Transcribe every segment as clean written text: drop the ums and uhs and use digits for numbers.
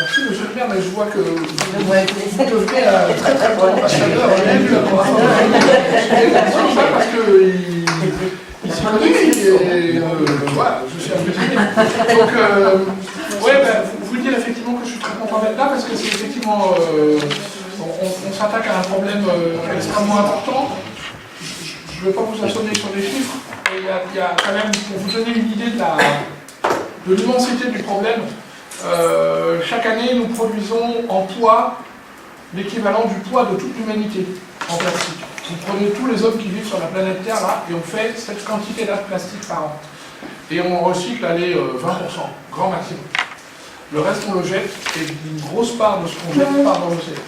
Merci monsieur le maire, mais je vois que vous devenez un très très bon ambassadeur du laboratoire. Parce qu'il s'y connaît et voilà, je suis impressionné. Donc, ouais, vous dire effectivement que je suis très content d'être là parce que c'est effectivement, on s'attaque à un problème extrêmement important. Je ne vais pas vous assommer sur des chiffres, mais il y a quand même, pour vous donner une idée de l'immensité du problème, chaque année, nous produisons en poids l'équivalent du poids de toute l'humanité en plastique. Vous prenez tous les hommes qui vivent sur la planète Terre, là, et on fait cette quantité-là de plastique par an. Et on recycle, allez, 20%, grand maximum. Le reste, on le jette, et une grosse part de ce qu'on jette part dans l'océan.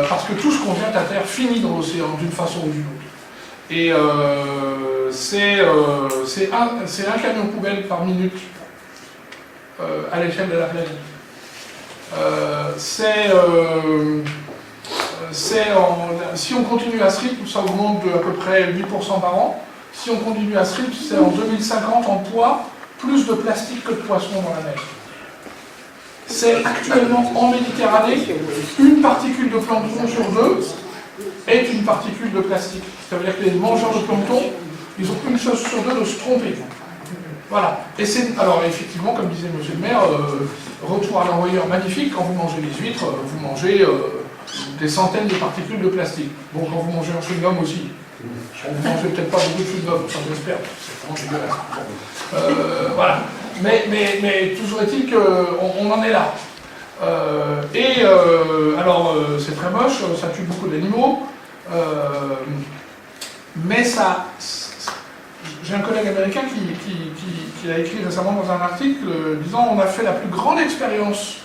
Parce que tout ce qu'on jette à terre finit dans l'océan, d'une façon ou d'une autre. Et c'est un camion poubelle par minute à l'échelle de la planète. Si on continue à ce rythme, ça augmente de à peu près 8% par an. Si on continue à ce rythme, c'est en 2050 en poids, plus de plastique que de poissons dans la mer. C'est actuellement en Méditerranée, une particule de plancton sur deux est une particule de plastique. Ça veut dire que les mangeurs de plancton, ils ont une chance sur deux de se tromper. Voilà. Et alors effectivement, comme disait monsieur le maire, retour à l'envoyeur magnifique, quand vous mangez les huîtres, vous mangez des centaines de particules de plastique. Bon, quand vous mangez un chewing-gum aussi. Vous ne mangez peut-être pas beaucoup de chewing-gum, ça j'espère, c'est vraiment dégueulasse. Voilà. Mais toujours est-il qu'on en est là. Alors, c'est très moche, ça tue beaucoup d'animaux, mais ça... J'ai un collègue américain qui a écrit récemment dans un article disant on a fait la plus grande expérience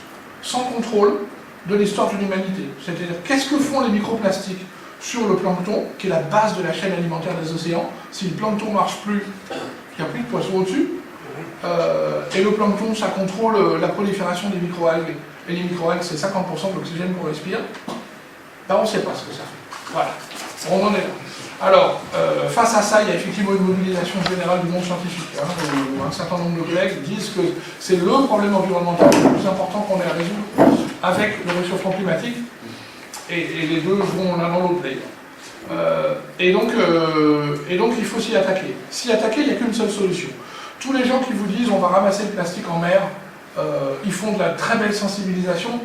sans contrôle de l'histoire de l'humanité. C'est-à-dire, qu'est-ce que font les microplastiques sur le plancton, qui est la base de la chaîne alimentaire des océans? Si le plancton ne marche plus, il n'y a plus de poissons au-dessus. Et le plancton, ça contrôle la prolifération des microalgues. Et les microalgues, c'est 50% de l'oxygène qu'on respire. Là, on ne sait pas ce que ça fait. Voilà, on en est là. Alors, face à ça, il y a effectivement une mobilisation générale du monde scientifique. Un certain nombre de collègues disent que c'est le problème environnemental le plus important qu'on ait à résoudre avec le réchauffement climatique. Et les deux vont l'un dans l'autre d'ailleurs. Et donc, il faut s'y attaquer. S'y attaquer, il n'y a qu'une seule solution. Tous les gens qui vous disent on va ramasser le plastique en mer, ils font de la très belle sensibilisation,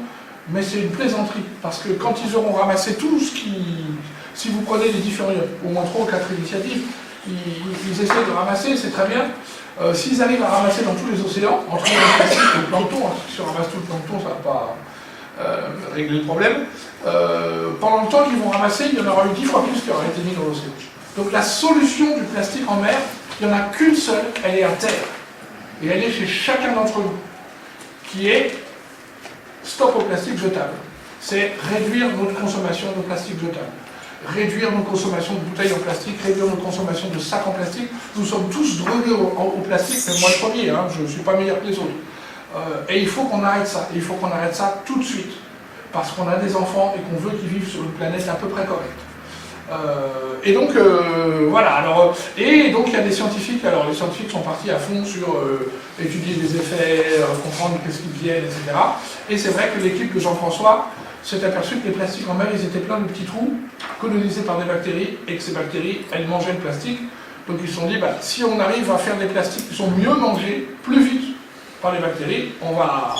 mais c'est une plaisanterie. Parce que quand ils auront ramassé tout ce qui... Si vous prenez les différents, au moins 3 ou 4 initiatives, ils essaient de ramasser, c'est très bien. S'ils arrivent à ramasser dans tous les océans, entre le plastique et le plancton, si on ramasse tout le plancton, ça ne va pas régler le problème, pendant le temps qu'ils vont ramasser, il y en aura eu 10 fois plus qui auraient été mis dans l'océan. Donc la solution du plastique en mer, il n'y en a qu'une seule, elle est à terre. Et elle est chez chacun d'entre nous, qui est stop au plastique jetable. C'est réduire notre consommation de plastique jetable. Réduire nos consommations de bouteilles en plastique, réduire nos consommations de sacs en plastique. Nous sommes tous drogués au plastique, mais moi le premier, hein, je ne suis pas meilleur que les autres. Et il faut qu'on arrête ça, et il faut qu'on arrête ça tout de suite. Parce qu'on a des enfants et qu'on veut qu'ils vivent sur une planète à peu près correcte. Voilà, alors, et donc il y a des scientifiques, alors les scientifiques sont partis à fond sur étudier les effets, comprendre qu'est-ce qu'ils viennent, etc. Et c'est vrai que l'équipe de Jean-François s'est aperçu que les plastiques en mer, ils étaient pleins de petits trous colonisés par des bactéries, et que ces bactéries, elles mangeaient le plastique. Donc ils se sont dit, bah, si on arrive à faire des plastiques qui sont mieux mangés, plus vite par les bactéries, on va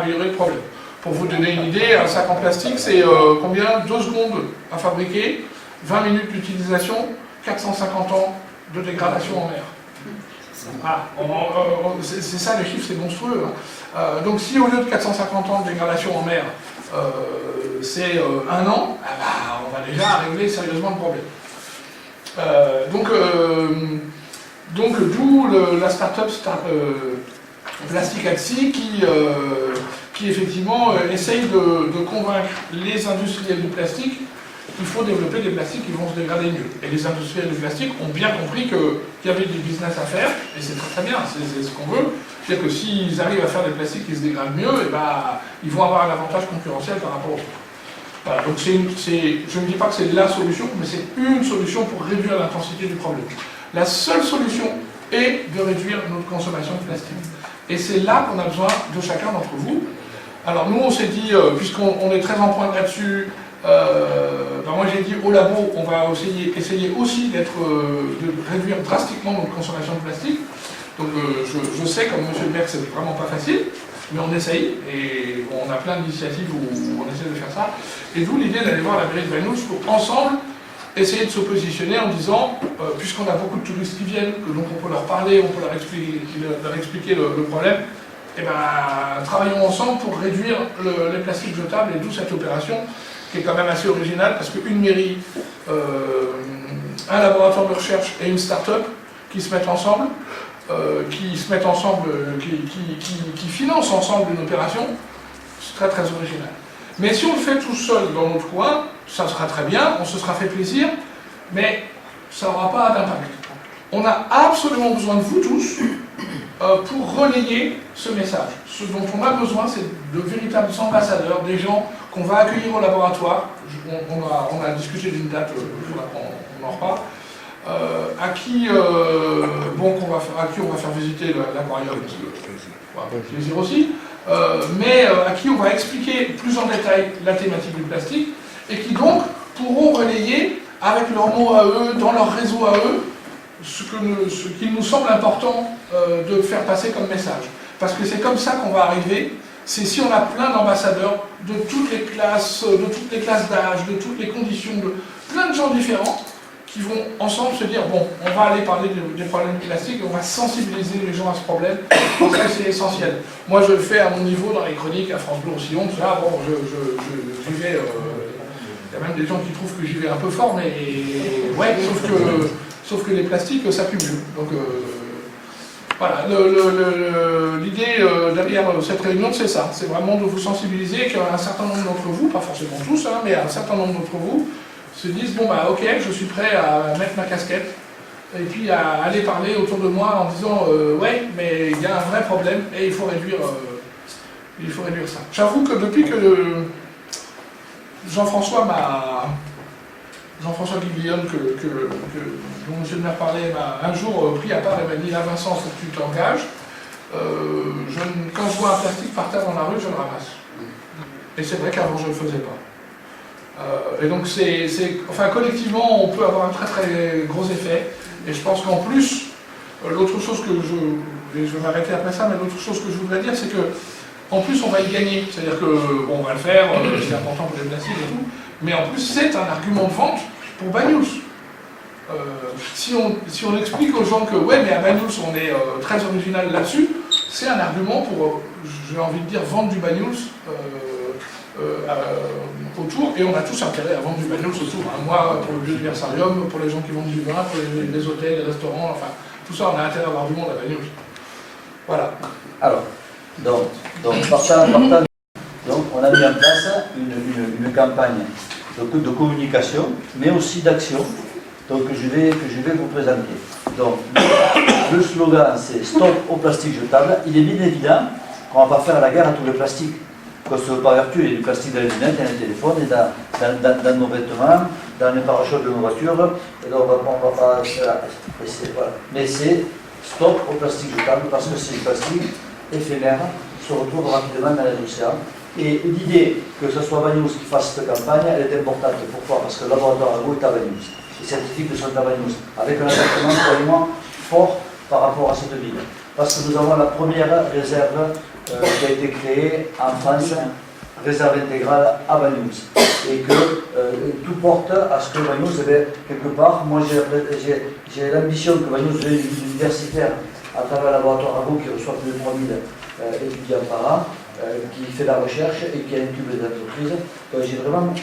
améliorer le problème. Pour vous donner une idée, un sac en plastique, c'est combien? 2 secondes à fabriquer, 20 minutes d'utilisation, 450 ans de dégradation en mer. Voilà. C'est ça, les chiffres, c'est monstrueux. Hein. Donc si au lieu de 450 ans de dégradation en mer, c'est 1 an, on va déjà régler sérieusement le problème. Donc d'où la start-up Plastic at Sea qui effectivement essaye de convaincre les industriels du plastique qu'il faut développer des plastiques qui vont se dégrader mieux. Et les industriels du plastique ont bien compris qu'il y avait du business à faire, et c'est très bien, c'est ce qu'on veut. C'est-à-dire que s'ils arrivent à faire des plastiques qui se dégradent mieux, et ils vont avoir un avantage concurrentiel par rapport aux autres. Voilà, donc je ne dis pas que c'est la solution, mais c'est une solution pour réduire l'intensité du problème. La seule solution est de réduire notre consommation de plastique. Et c'est là qu'on a besoin de chacun d'entre vous. Alors nous, on s'est dit, puisqu'on est très en pointe là-dessus, moi j'ai dit au labo, on va essayer aussi de réduire drastiquement notre consommation de plastique. Donc je sais, comme monsieur le maire, que c'est vraiment pas facile, mais on essaye, et on a plein d'initiatives où on essaie de faire ça. Et d'où l'idée d'aller voir la mairie de Banyuls pour ensemble essayer de se positionner en disant, puisqu'on a beaucoup de touristes qui viennent, que donc on peut leur parler, on peut leur expliquer le problème, et ben travaillons ensemble pour réduire les plastiques jetables, et d'où cette opération qui est quand même assez originale, parce qu'une mairie, un laboratoire de recherche et une start-up qui se mettent ensemble, qui financent ensemble une opération, c'est très très original. Mais si on le fait tout seul dans notre coin, ça sera très bien, on se sera fait plaisir, mais ça n'aura pas d'impact. On a absolument besoin de vous tous pour relayer ce message. Ce dont on a besoin, c'est de véritables ambassadeurs, des gens qu'on va accueillir au laboratoire. On a discuté d'une date, on en reparle. À qui on va faire visiter l'aquarium, plaisir aussi, mais à qui on va expliquer plus en détail la thématique du plastique, et qui donc pourront relayer avec leurs mots à eux, dans leur réseau à eux, ce qu'il nous semble important de faire passer comme message. Parce que c'est comme ça qu'on va arriver, c'est si on a plein d'ambassadeurs de toutes les classes d'âge, de toutes les conditions, de plein de gens différents, qui vont ensemble se dire, bon, on va aller parler des problèmes du plastique, on va sensibiliser les gens à ce problème, parce que c'est essentiel. Moi, je le fais à mon niveau dans les chroniques, à France Bleu Roussillon, tout ça, bon, j'y vais, il y a même des gens qui trouvent que j'y vais un peu fort, mais ouais, sauf que les plastiques s'accumulent. Donc, voilà, l'idée derrière cette réunion, c'est ça, c'est vraiment de vous sensibiliser, qu'un certain nombre d'entre vous, pas forcément tous, hein, mais un certain nombre d'entre vous, se disent, bon bah ok, je suis prêt à mettre ma casquette, et puis à aller parler autour de moi en disant, ouais, mais il y a un vrai problème, et il faut réduire ça. J'avoue que depuis que Jean-François Guiglione, dont monsieur le maire parlait, m'a un jour pris à part et m'a dit, là Vincent, faut que tu t'engages, quand je vois un plastique par terre dans la rue, je le ramasse. Et c'est vrai qu'avant je ne le faisais pas. Et donc, enfin, collectivement, on peut avoir un très très gros effet. Et je pense qu'en plus, l'autre chose que je vais m'arrêter après ça, mais l'autre chose que je voudrais dire, c'est que en plus, on va y gagner. C'est-à-dire que, bon, on va le faire, c'est important pour les plastiques et tout, mais en plus, c'est un argument de vente pour Banyuls. Si on explique aux gens que, ouais, mais à Banyuls, on est très original là-dessus, c'est un argument pour, j'ai envie de dire, vendre du Banyuls autour, et on a tous intérêt à vendre du Banyuls autour. Hein. Moi, pour le biodiversarium, pour les gens qui vendent du vin, pour les hôtels, les restaurants, enfin, tout ça, on a intérêt à avoir du monde à Banyuls. Voilà. Alors, donc partant, donc, on a mis en place une campagne de communication, mais aussi d'action, donc que je vais vous présenter. Donc, le slogan, c'est Stop au plastique jetable. Il est bien évident qu'on ne va pas faire la guerre à tous les plastiques. Qu'on se veut pas vertu, il y a du plastique dans les lunettes, dans les téléphones, et dans nos vêtements, dans les pare-chocs de nos voitures, et donc on va pas... Voilà. Mais c'est stop au plastique jetable, parce que c'est le plastique éphémère, se retrouve rapidement dans les océans. Et l'idée que ce soit Banyuls qui fasse cette campagne, elle est importante. Pourquoi? Parce que le laboratoire Argo est à Banyuls. Les scientifiques sont à Banyuls, avec un attachement vraiment fort par rapport à cette ville. Parce que nous avons la première réserve qui a été créée en France, réserve intégrale à Banyuls. Et que tout porte à ce que Banyuls, quelque part, moi j'ai l'ambition que Banyuls devienne une ville universitaire à travers le laboratoire Argo qui reçoit plus de 3000 étudiants par an, qui fait la recherche et qui incube les entreprises. Donc j'ai vraiment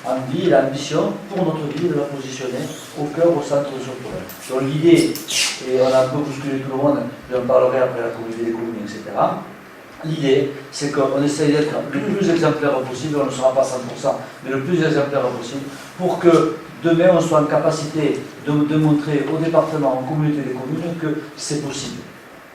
envie et l'ambition pour notre ville de la positionner au cœur, au centre de ce projet. Donc l'idée, et on a un peu bousculé tout le monde, j'en parlerai après la communauté des communes, etc. L'idée, c'est qu'on essaye d'être le plus exemplaire possible, on ne sera pas 100%, mais le plus exemplaire possible, pour que demain on soit en capacité de montrer au département, aux communautés des communes, que c'est possible.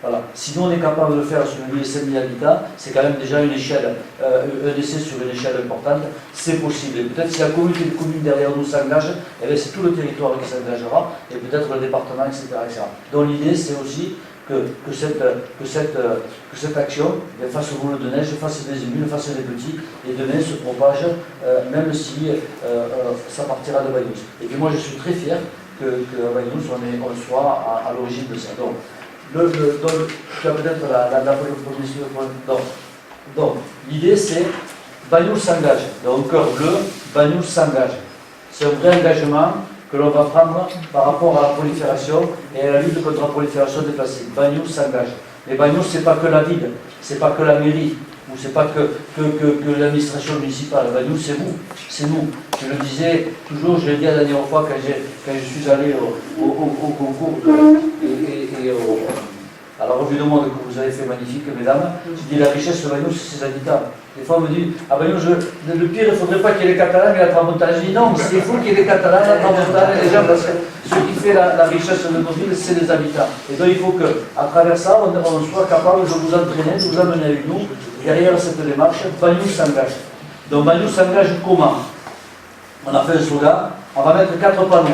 Voilà. Si nous on est capable de le faire sur une ville de 5000 habitants, c'est quand même déjà une échelle, un essai sur une échelle importante, c'est possible. Et peut-être si la communauté de communes derrière nous s'engage, eh c'est tout le territoire qui s'engagera, et peut-être le département, etc., etc. Donc l'idée c'est aussi que cette action fasse boule de neige, fasse des émules, fasse des petits, et demain se propage, même si ça partira de Banyuls. Et puis moi je suis très fier que Banyuls on soit à l'origine de ça. Donc, tu as peut-être la proposition. Donc, l'idée c'est Banyuls s'engage. Donc, cœur bleu, Banyuls s'engage. C'est un vrai engagement que l'on va prendre par rapport à la prolifération et à la lutte contre la prolifération des plastiques. Banyuls s'engage. Mais Banyuls, ce n'est pas que la ville, ce n'est pas que la mairie, ou ce n'est pas que l'administration municipale. Banyuls, c'est vous, c'est nous. Je le disais toujours, je l'ai dit la dernière fois quand je suis allé au concours à la revue de monde que vous avez fait magnifique, mesdames. Je dis la richesse de Banyuls, c'est ses habitants. Des fois, on me dit, ah Banyuls, le pire, il ne faudrait pas qu'il y ait les Catalans et la Tramontane. Je dis non, c'est fou qu'il y ait les Catalans, la Tramontane et les gens, parce que ce qui fait la richesse de nos villes, c'est les habitants. Et donc, il faut qu'à travers ça, on soit capable de vous entraîner, de vous amener avec nous, derrière cette démarche. Banyuls s'engage. Donc, Banyuls s'engage comment? On a fait un slogan, on va mettre 4 panneaux.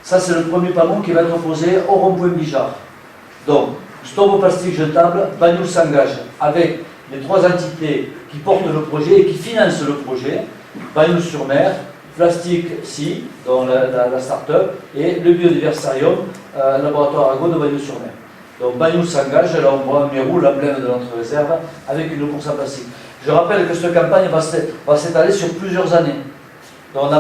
Ça, c'est le premier panneau qui va être posé au rond-point Bijard. Donc, stop au plastique jetable, Banyuls s'engage avec les 3 entités qui portent le projet et qui financent le projet, Banyuls-sur-Mer, Plastique Si, dont la start-up, et le Biodiversarium, laboratoire agro de Banyuls-sur-Mer. Donc Banyuls s'engage, là on voit un mérou, l'emblème de notre réserve, avec une course à plastique. Je rappelle que cette campagne va s'étaler sur plusieurs années. Donc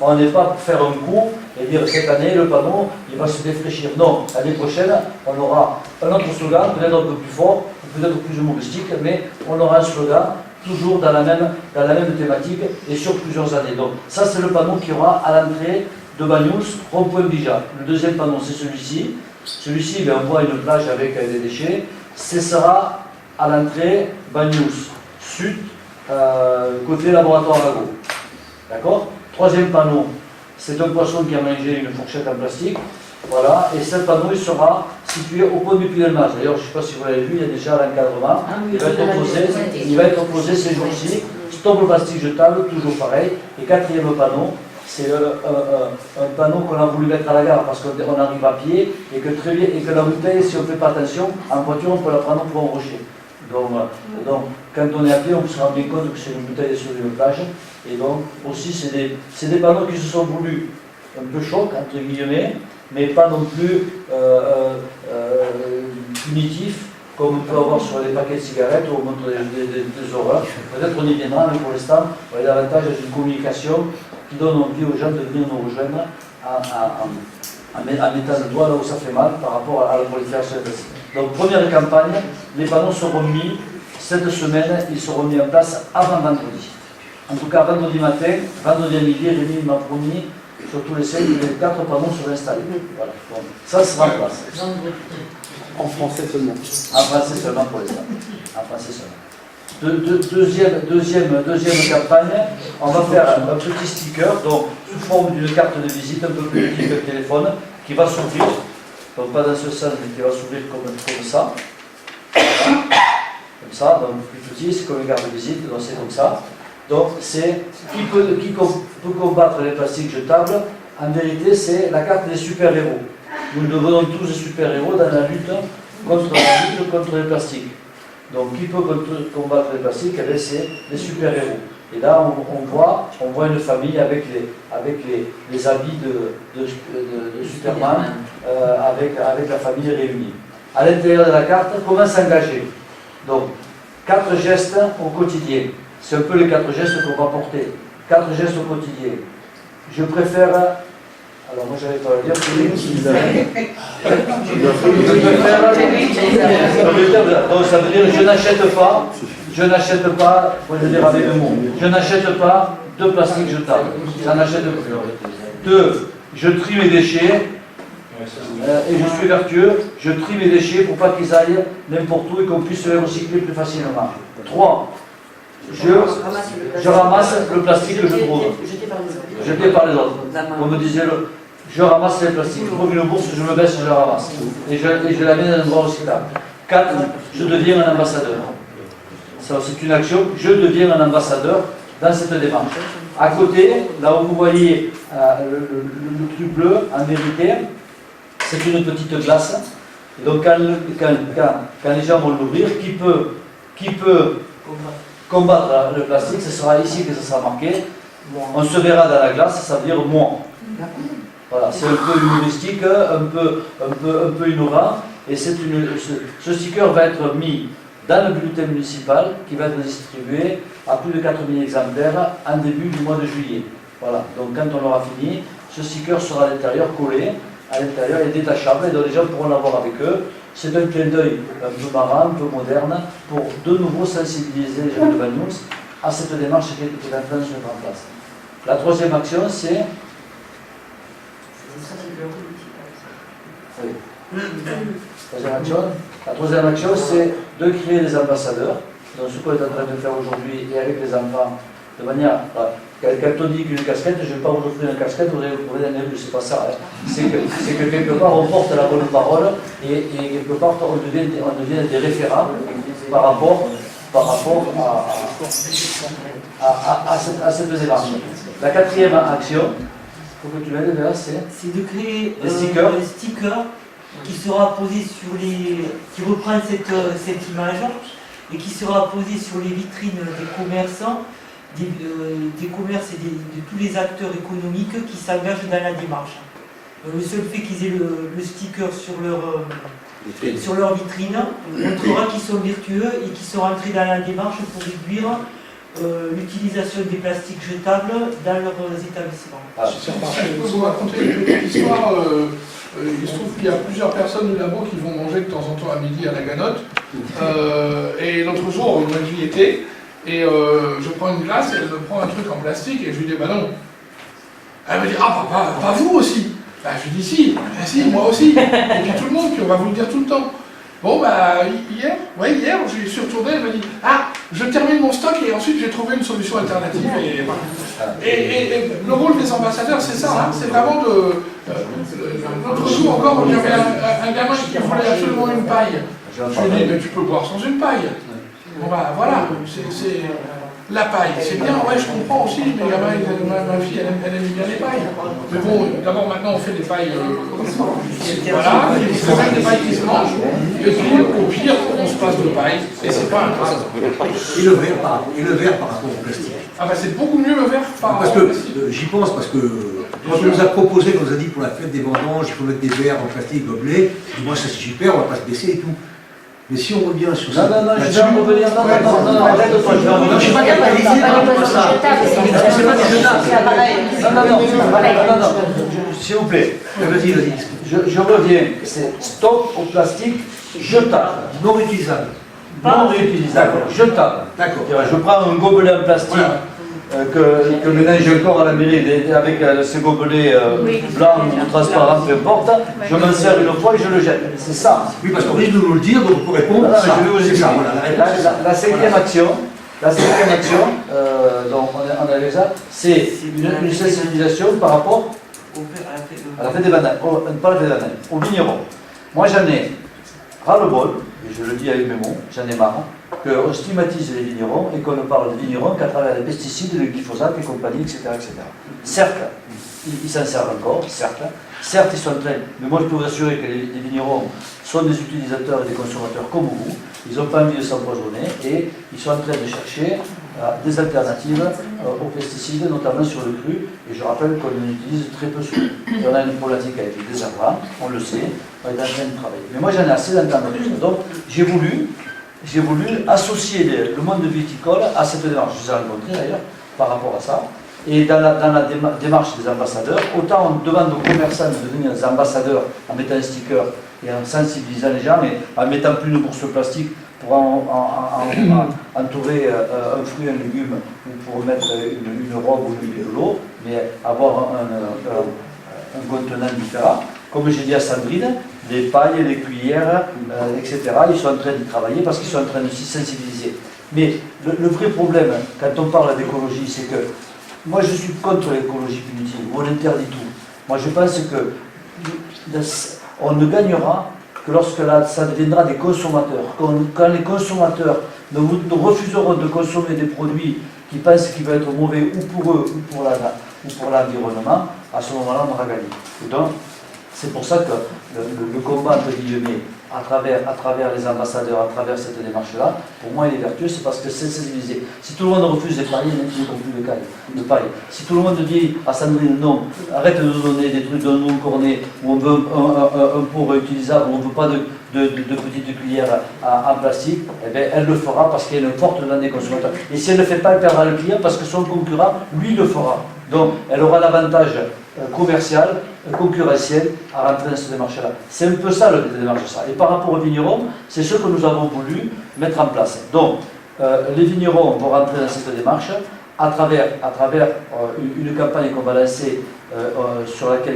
on n'est pas pour faire un coup et dire cette année le panneau il va se défraîchir. Non, l'année prochaine on aura un autre slogan, peut-être un peu plus fort, peut-être plus humoristique, mais on aura un slogan toujours dans la même thématique et sur plusieurs années. Donc ça c'est le panneau qui aura à l'entrée de Banyuls, rond-point Bijard. Le deuxième panneau c'est celui-ci. Celui-ci on voit une plage avec des déchets. Ce sera à l'entrée Banyuls Sud, côté laboratoire agro. D'accord? Troisième panneau, c'est un poisson qui a mangé une fourchette en plastique. Voilà, et ce panneau il sera situé au point du Puy-del-Mas. D'ailleurs, je ne sais pas si vous l'avez vu, il y a déjà l'encadrement. Il va être posé ces jours-ci. Stop le plastique jetable, toujours pareil. Et quatrième panneau, c'est un panneau qu'on a voulu mettre à la gare parce qu'on arrive à pied et que la bouteille, si on ne fait pas attention, en voiture, on peut la prendre pour un rocher. Donc, quand on est à pied, on se rend bien compte que c'est une bouteille sur une plage. Et donc, aussi, c'est des panneaux qui se sont voulus un peu choc, entre guillemets, mais pas non plus punitifs, comme on peut avoir sur les paquets de cigarettes ou au montre des horreurs. Peut-être on y viendra, mais pour l'instant, on est davantage dans une communication qui donne envie aux gens de venir nous rejoindre en mettant le doigt là où ça fait mal par rapport à la prolifération des plastiques. Donc, première campagne, les panneaux seront mis cette semaine, ils seront mis en place avant vendredi. En tout cas, vendredi matin, vendredi à midi, Rémi m'a promis, sur tous les 5, que les 4 panneaux seraient installés. Voilà. Donc, ça sera en place. En français seulement. En français seulement pour l'instant. En français seulement. Deuxième campagne, on va faire un petit sticker, donc sous forme d'une carte de visite, un peu plus petite que le téléphone, qui va s'ouvrir. Donc pas dans ce sens, mais qui va s'ouvrir comme ça. Voilà. Comme ça, donc plus petit, c'est comme une carte de visite, donc c'est comme ça. Donc c'est qui peut combattre les plastiques jetables. En vérité, c'est la carte des super-héros. Nous devenons tous des super-héros dans la lutte contre les plastiques. Donc qui peut combattre les plastiques? C'est les super-héros. Et là, on voit une famille avec les habits de Superman, avec la famille réunie. À l'intérieur de la carte, comment s'engager? Donc, 4 gestes au quotidien. C'est un peu les 4 gestes qu'on va porter. 4 gestes au quotidien. Je préfère... Alors moi, j'avais pas à le dire. Donc ça veut dire je n'achète pas, faut le dire avec le mot, je n'achète pas de plastique jetable. J'en achète plus. 2. Je trie mes déchets. Et je suis vertueux, je trie mes déchets pour pas qu'ils aillent n'importe où et qu'on puisse les recycler plus facilement. 3. Je ramasse le plastique que je trouve. Jeté par les autres. On me disait, je ramasse les plastiques. Je trouve une bourse, je me baisse, je la ramasse. Et je la mets dans un endroit recyclable. 4. Je deviens un ambassadeur. Ça, c'est une action. Je deviens un ambassadeur dans cette démarche. À côté, là où vous voyez le truc bleu, en vérité, c'est une petite glace. Et donc quand les gens vont l'ouvrir, qui peut combattre le plastique, ce sera ici que ça sera marqué. On se verra dans la glace, ça veut dire moi. Voilà, c'est un peu humoristique, un peu innovant. Et ce sticker va être mis dans le bulletin municipal qui va être distribué à plus de 4000 exemplaires en début du mois de juillet. Voilà, donc quand on aura fini, ce sticker sera à l'intérieur collé, à l'intérieur et détachable, et donc les gens pourront l'avoir avec eux. C'est un clin d'œil un peu marrant, un peu moderne, pour de nouveau sensibiliser les gens de Banyuls à cette démarche qui est en train de se mettre en place. La troisième action, c'est... Oui. La troisième action, c'est de créer des ambassadeurs. Donc ce qu'on est en train de faire aujourd'hui et avec les enfants, de manière... Quand on dit qu'une casquette, je ne vais pas vous offrir une casquette, vous allez vous trouver dans les rues, c'est pas ça. Hein. C'est que quelque part on porte la bonne parole et quelque part on devient des référents par rapport à cette démarche. La quatrième action, pour que tu m'aides là, c'est de créer des stickers. Un sticker qui sera posé sur les... qui reprend cette image et qui sera posé sur les vitrines des commerçants, des commerces et de tous les acteurs économiques qui s'engagent dans la démarche. Le seul fait qu'ils aient le sticker sur leur vitrine montrera qu'ils sont vertueux et qu'ils sont entrés dans la démarche pour réduire l'utilisation des plastiques jetables dans leurs établissements. C'est parfait. Je peux vous raconter une petite histoire. Il se trouve qu'il y a plusieurs personnes du labo qui vont manger de temps en temps à midi à la Ganotte. Et l'autre jour, moi j'y étais, et je prends une glace et elle me prend un truc en plastique et je lui dis bah non. Elle me dit ah pas vous aussi. Bah, je lui dis si, bah, si, moi aussi. Et puis tout le monde, puis on va vous le dire tout le temps. Bon bah hier, je suis retourné, elle m'a dit ah je termine mon stock et ensuite j'ai trouvé une solution alternative. Et, voilà. Et le rôle des ambassadeurs c'est ça, hein, c'est vraiment de... L'autre jour encore, il y avait un gamin qui voulait absolument une paille. Je lui ai dit mais tu peux boire sans une paille. Bon bah voilà, c'est la paille, c'est bien, ouais je comprends aussi, les gamins, ma fille elle aime bien les pailles. Mais bon, d'abord maintenant on fait des pailles, voilà, des pailles qui se mangent, et puis au pire on se passe de paille, et c'est pas un drame. Et le verre par rapport au plastique. Ah bah c'est beaucoup mieux le verre par rapport au plastique. J'y pense parce que quand on nous a proposé, on nous a dit pour la fête des vendanges, il faut mettre des verres en plastique gobelets, moi ça c'est super, on va pas se baisser et tout. Mais si on revient sur ça. Non, je vais revenir. Non, arrête-toi, je vais revenir. Non, je ne suis pas capitalisé par rapport à ça. C'est pas des jetables. Non, s'il vous plaît. Vas-y. Je reviens. C'est stop au plastique jetable. Non réutilisable. Non réutilisable. Jetable. D'accord. Je prends un gobelet en plastique. Que maintenant j'ai encore à la mairie avec ces gobelets blancs ou transparents, peu importe, je m'en sers une fois et je le jette. C'est ça. Oui, parce qu'on risque de nous le dire, donc pour répondre, je vais vous c'est expliquer. ça. Voilà, la cinquième action, donc on a déjà, c'est une sensibilisation par rapport à la fête des bananes, pas la fête des bananes, aux vignerons. Moi j'en ai ras-le-bol, et je le dis avec mes mots, j'en ai marre, qu'on stigmatise les vignerons et qu'on ne parle des vignerons qu'à travers les pesticides, le glyphosate et compagnie, etc. Certes, ils s'en servent encore, certes, ils sont en train, mais moi je peux vous assurer que les vignerons sont des utilisateurs et des consommateurs comme vous, ils n'ont pas envie de s'empoisonner et ils sont en train de chercher des alternatives aux pesticides, notamment sur le cru, et je rappelle qu'on en utilise très peu souvent. Et on a une problématique avec les désherbants, on le sait, on est en train de travailler. Mais moi j'en ai assez d'entendre tout ça, donc j'ai voulu associer le monde viticole à cette démarche. Je les ai rencontrés d'ailleurs par rapport à ça. Et dans la démarche des ambassadeurs, autant on demande aux commerçants de devenir des ambassadeurs en mettant un sticker et en sensibilisant les gens, et en mettant plus de bourses plastiques pour entourer un fruit, un légume, ou pour mettre une robe ou de l'eau, mais avoir un contenant différent. Comme j'ai dit à Sandrine, les pailles, les cuillères, etc., ils sont en train de travailler parce qu'ils sont en train de s'y sensibiliser. Mais le vrai problème, quand on parle d'écologie, c'est que moi je suis contre l'écologie punitive, on interdit tout. Moi je pense que on ne gagnera que lorsque ça deviendra des consommateurs. Quand les consommateurs nous refuseront de consommer des produits qui pensent qu'ils vont être mauvais ou pour eux ou pour l'environnement, à ce moment-là on aura gagné. Et donc, c'est pour ça que le combat entre guillemets à travers les ambassadeurs, à travers cette démarche-là, pour moi, il est vertueux, c'est parce que c'est sensibilisé. Si tout le monde refuse de parier, il n'y a plus de parier. Si tout le monde dit à Sandrine, non, arrête de nous donner des trucs de nous cornets, où on veut un pot réutilisable, où on ne veut pas de petites cuillères en plastique, eh bien, elle le fera parce qu'elle est une forte demande des consommateurs. Et si elle ne le fait pas, elle perdra le client parce que son concurrent, lui, le fera. Donc, elle aura l'avantage commercial, concurrentiel à rentrer dans cette démarche-là. C'est un peu ça le démarche. Et par rapport aux vignerons, c'est ce que nous avons voulu mettre en place. Donc, les vignerons vont rentrer dans cette démarche à travers une campagne qu'on va lancer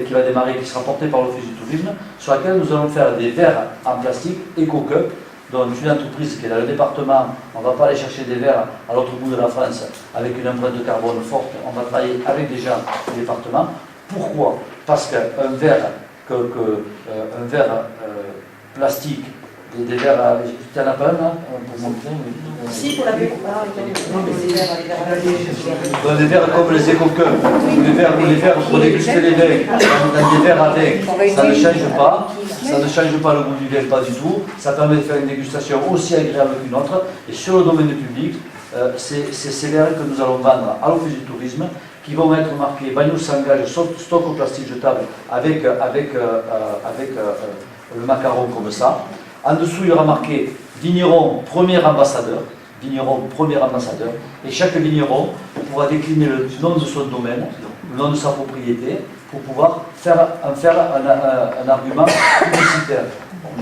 qui va démarrer, qui sera portée par l'Office du tourisme, sur laquelle nous allons faire des verres en plastique EcoCup. Donc une entreprise qui est dans le département, on ne va pas aller chercher des verres à l'autre bout de la France avec une empreinte de carbone forte, on va travailler avec des gens du département. Pourquoi? Parce qu'un verre, plastique, des verres, tu n'en as pas un là pour montrer? Si, pour la pub. Dans des verres comme les EcoCup, ou les verres pour déguster les vins, dans des verres avec, ça ne change pas. Ça ne change pas le goût du vin, pas du tout. Ça permet de faire une dégustation aussi agréable qu'une autre. Et sur le domaine public, c'est ces verres que nous allons vendre à l'Office du tourisme, qui vont être marqués Bagnous s'engage, stock au plastique jetable, avec le macaron comme ça. En dessous, il y aura marqué vigneron premier ambassadeur. Vigneron premier ambassadeur. Et chaque vigneron pourra décliner le nom de son domaine, le nom de sa propriété, pour pouvoir en faire un argument publicitaire.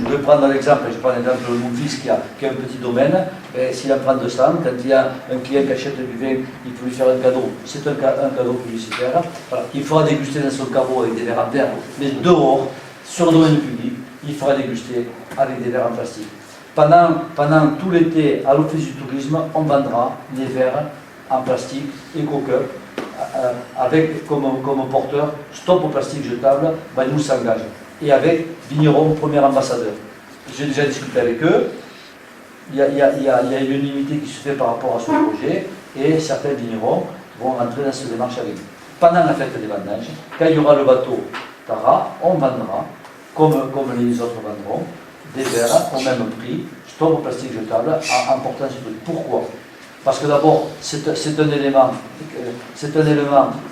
Je vais prendre l'exemple, je prends l'exemple de mon fils qui a un petit domaine, s'il en prend 200, quand il y a un client qui achète du vin, il peut lui faire un cadeau. C'est un cadeau publicitaire. Voilà. Il fera déguster dans son caveau avec des verres en verre, mais dehors, sur le domaine public, il fera déguster avec des verres en plastique. Pendant tout l'été, à l'Office du tourisme, on vendra des verres en plastique EcoCup, avec comme porteur stop au plastique jetable, Bagnous s'engage, et avec vigneron premier ambassadeur. J'ai déjà discuté avec eux, il y a une unanimité qui se fait par rapport à ce projet, et certains vignerons vont rentrer dans cette démarche avec nous. Pendant la fête des vendanges, quand il y aura le bateau Tara, on vendra, comme les autres vendront, des verres au même prix, stop au plastique jetable, en portant ce truc. Pourquoi? Parce que d'abord, c'est un élément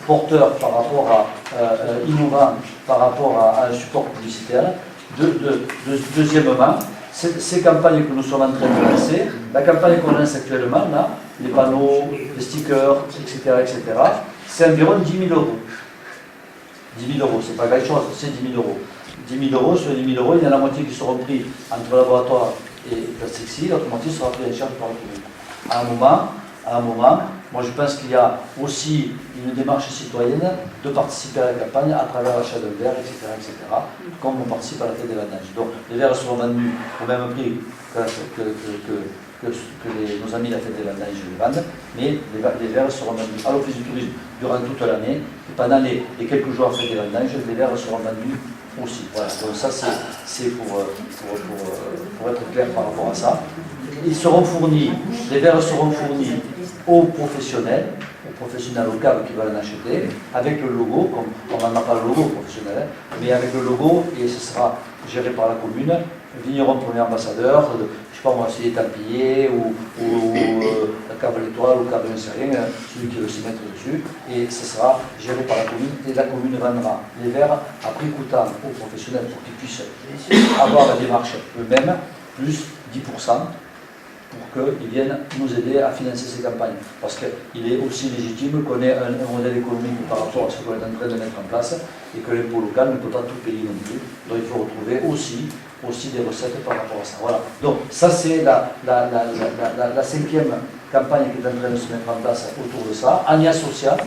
porteur par rapport innovant par rapport à un support publicitaire. Deuxièmement, ces campagnes que nous sommes en train de lancer, la campagne qu'on lance actuellement, là, les panneaux, les stickers, etc., c'est environ 10 000 euros. 10 000 euros, c'est pas grand chose, c'est 10 000 euros. 10 000 euros, sur les 10 000 euros, il y en a la moitié qui seront pris entre laboratoire et Plastic, l'autre moitié sera pris en charge par le commune. À un moment, moi je pense qu'il y a aussi une démarche citoyenne de participer à la campagne à travers l'achat de verres, etc., comme on participe à la fête des vendanges. Donc les verres seront vendus au même prix que nos amis de la fête des vendanges les vendent, mais les verres seront vendus à l'Office du tourisme durant toute l'année, et pendant les quelques jours à la fête des vendanges, les verres seront vendus aussi. Voilà. Donc ça c'est pour être clair par rapport à ça. Ils seront fournis, les verres seront fournis aux professionnels locaux qui veulent en acheter, avec le logo, comme on n'en a pas le logo professionnel, mais avec le logo, et ce sera géré par la commune, vigneron premier ambassadeur, je ne sais pas moi, c'est Etampillé ou la cave l'étoile ou cave rien, celui qui veut s'y mettre dessus, et ce sera géré par la commune, et la commune vendra les verres à prix coûtant aux professionnels pour qu'ils puissent avoir la démarche eux-mêmes, plus 10%. Pour qu'ils viennent nous aider à financer ces campagnes. Parce qu'il est aussi légitime qu'on ait un modèle économique par rapport à ce qu'on est en train de mettre en place et que l'impôt local ne peut pas tout payer non plus. Donc il faut retrouver aussi des recettes par rapport à ça. Voilà. Donc ça c'est la 5e campagne qui est en train de se mettre en place autour de ça, en y associant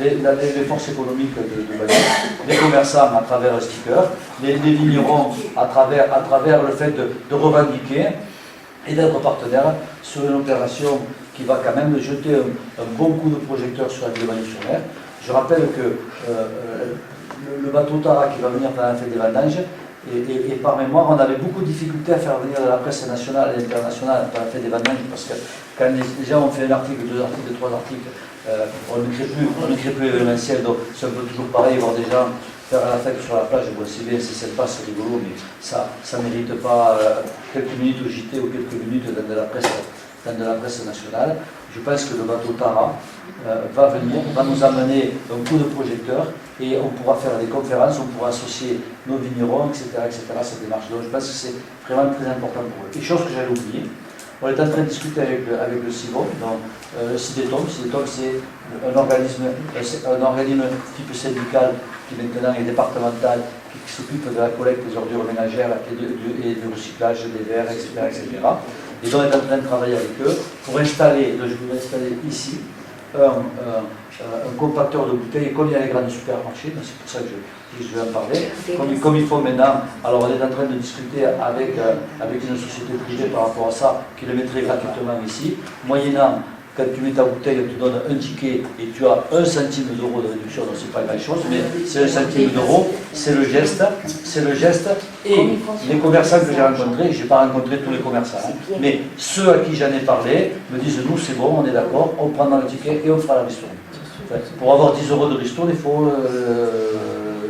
les forces économiques de Bagnous, les commerçants à travers le sticker, les vignerons à travers le fait de revendiquer et d'être partenaire sur une opération qui va quand même jeter un bon coup de projecteur sur la ville de Bagneux-sur-Mer. Je rappelle que le bateau Tara qui va venir pendant la fête des vendanges, Et par mémoire, on avait beaucoup de difficultés à faire venir de la presse nationale et internationale par la fête des Vendéennes, parce que quand les gens ont fait un article, 2 articles, 3 articles, on ne crée plus l'événementiel, donc c'est un peu toujours pareil, voir des gens faire la fête sur la plage, bon, c'est bien, c'est sympa, c'est rigolo, mais ça ne mérite pas quelques minutes au JT ou quelques minutes dans de la presse nationale. Je pense que le bateau Tara va venir, va nous amener un coup de projecteur et on pourra faire des conférences, on pourra associer nos vignerons, etc., cette démarche. Donc je pense que c'est vraiment très important pour eux. Et chose que j'avais oublié, on est en train de discuter avec le CIVOM, donc le CIDETOM. CIDETOM, c'est un organisme type syndical qui maintenant est départemental, qui s'occupe de la collecte des ordures ménagères et du recyclage des verres, etc. Et donc on est en train de travailler avec eux pour installer, je voudrais installer ici, un compacteur de bouteilles, comme il y a les grands supermarchés, c'est pour ça que je vais en parler, comme il faut maintenant. Alors on est en train de discuter avec une société privée par rapport à ça, qui le mettrait gratuitement ici, moyennant, quand tu mets ta bouteille, on te donne un ticket et tu as 1 centime d'euro de réduction, donc c'est pas grand chose, mais c'est 1 centime d'euro, c'est le geste, et les commerçants que j'ai rencontrés, je n'ai pas rencontré tous les commerçants, hein, mais ceux à qui j'en ai parlé me disent, nous c'est bon, on est d'accord, on prend dans le ticket et on fera la ristourne. Pour avoir 10 euros de ristourne, il faut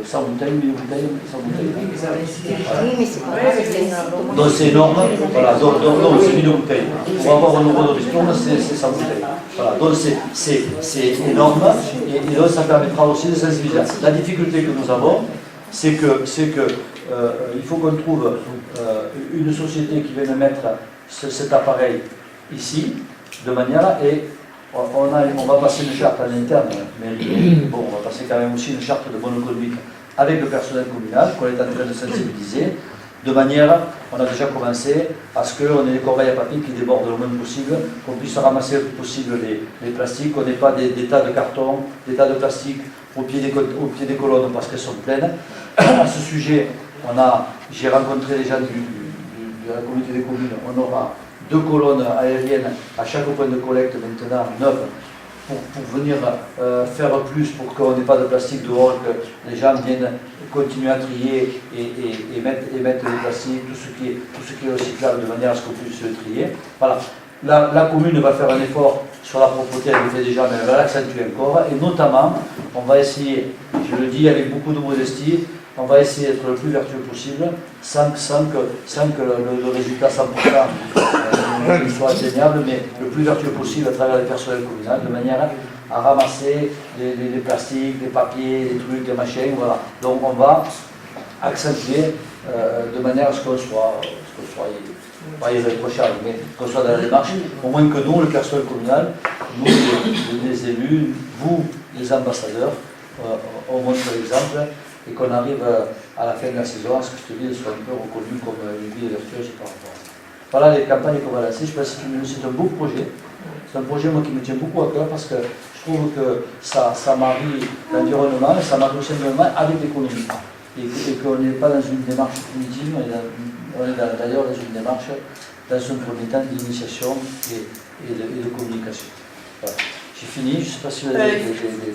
100 bouteilles, 1000 bouteilles, 100 bouteilles. Oui, mais c'est pas grave. Donc c'est énorme, voilà, donc c'est 1000 bouteilles. Pour avoir 1 euro de ristourne, c'est 100 bouteilles. Voilà, donc c'est énorme et donc ça permettra aussi de sensibiliser. La difficulté que nous avons, c'est que il faut qu'on trouve une société qui vienne mettre cet appareil ici, de manière et on va passer une charte en interne, mais bon, on va passer quand même aussi une charte de bonne conduite avec le personnel communal qu'on est en train de sensibiliser, de manière, on a déjà commencé à ce qu'on ait des corbeilles à papier qui débordent le moins possible, qu'on puisse ramasser le plus possible les plastiques, qu'on n'ait pas des tas de cartons, des tas de plastique au pied des colonnes parce qu'elles sont pleines. À ce sujet, j'ai rencontré les gens de la communauté des communes, on aura 2 colonnes aériennes à chaque point de collecte maintenant, 9, pour venir faire plus, pour qu'on n'ait pas de plastique dehors, que les gens viennent continuer à trier et mettre les plastiques, tout ce qui est recyclable, de manière à ce qu'on puisse le trier. Voilà. La commune va faire un effort sur la propreté, elle le fait déjà, mais elle va l'accentuer encore, et notamment, on va essayer, je le dis avec beaucoup de modestie, on va essayer d'être le plus vertueux possible, sans que le résultat 100% soit atteignable, mais le plus vertueux possible à travers les personnels communaux, de manière à ramasser les plastiques, les papiers, les trucs, les machins, voilà. Donc on va accentuer de manière à ce qu'on soit pas irréprochable, mais qu'on soit dans la démarche, au moins que nous, le personnel communal, nous, les élus, vous, les ambassadeurs, on montre l'exemple, et qu'on arrive à la fin de la saison à ce que cette ville soit un peu reconnue comme une ville vertueuse par rapport à ça. Voilà les campagnes qu'on va lancer. Je pense que c'est un beau projet. C'est un projet moi, qui me tient beaucoup à cœur parce que je trouve que ça marie l'environnement et ça marie aussi l'environnement avec l'économie. Et qu'on n'est pas dans une démarche punitive, on est d'ailleurs dans une démarche, dans un premier temps, d'initiation et de communication. Voilà. J'ai fini, je ne sais pas si vous avez des